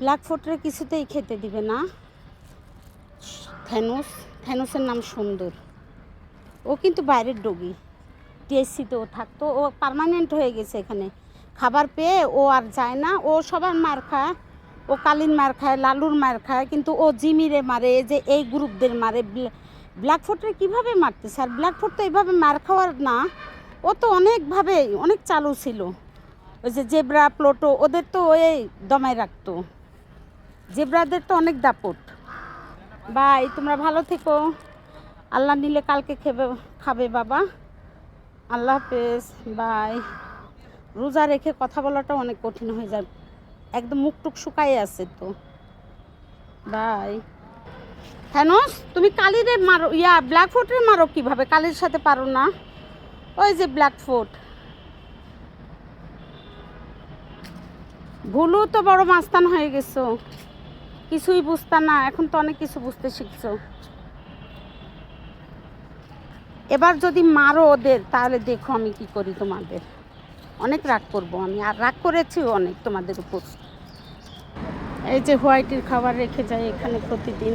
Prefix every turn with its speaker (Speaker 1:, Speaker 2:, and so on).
Speaker 1: ব্ল্যাকফুটরে কিছুতেই খেতে দিবে না। থ্যানোসের নাম সুন্দর, ও কিন্তু বাইরের ডগি। টিএসসিতেও থাকতো, ও পার্মানেন্ট হয়ে গেছে এখানে। খাবার পেয়ে ও আর যায় না, ও সবার মার খায়, ও কালিন মার খায়, লালুর মার খায়, কিন্তু ও জিমিরে মারে, যে এই গ্রুপদের মারে। ব্ল্যাকফুটরে কীভাবে মারতেছে? আর ব্ল্যাকফুট তো এইভাবে মার খাওয়ার না, ও তো অনেকভাবে অনেক চালু ছিল। ওই যে জেব্রা, প্লোটো, ওদের তো ওই দমায় রাখতো। জেব্রাদের তো অনেক দাপট। বাই, তোমরা ভালো থেকো। আল্লাহ নিলে কালকে খাবে বাবা। আল্লাহ হাফেজ, বাই। রোজা রেখে কথা বলাটা অনেক কঠিন হয়ে যায়, একদম মুখ টুক শুকাই আছে তো। বাই। থ্যানোস, তুমি কালিরে মারো, ব্ল্যাকফুটরে মারো কীভাবে? কালির সাথে পারো না? ওই যে ব্ল্যাকফুট। ভুলু তো বড় মাস্তান হয়ে গেছো, কিছুই বুঝতা না, এখন তো অনেক কিছু বুঝতে শিখছো। এবার যদি মারো ওদের, তাহলে দেখো আমি কি করি তোমাদের। অনেক রাগ করবো আমি, আর রাগ করেছিও অনেক তোমাদের উপর। এই যে হোয়াইটের খাবার রেখে যায় এখানে প্রতিদিন।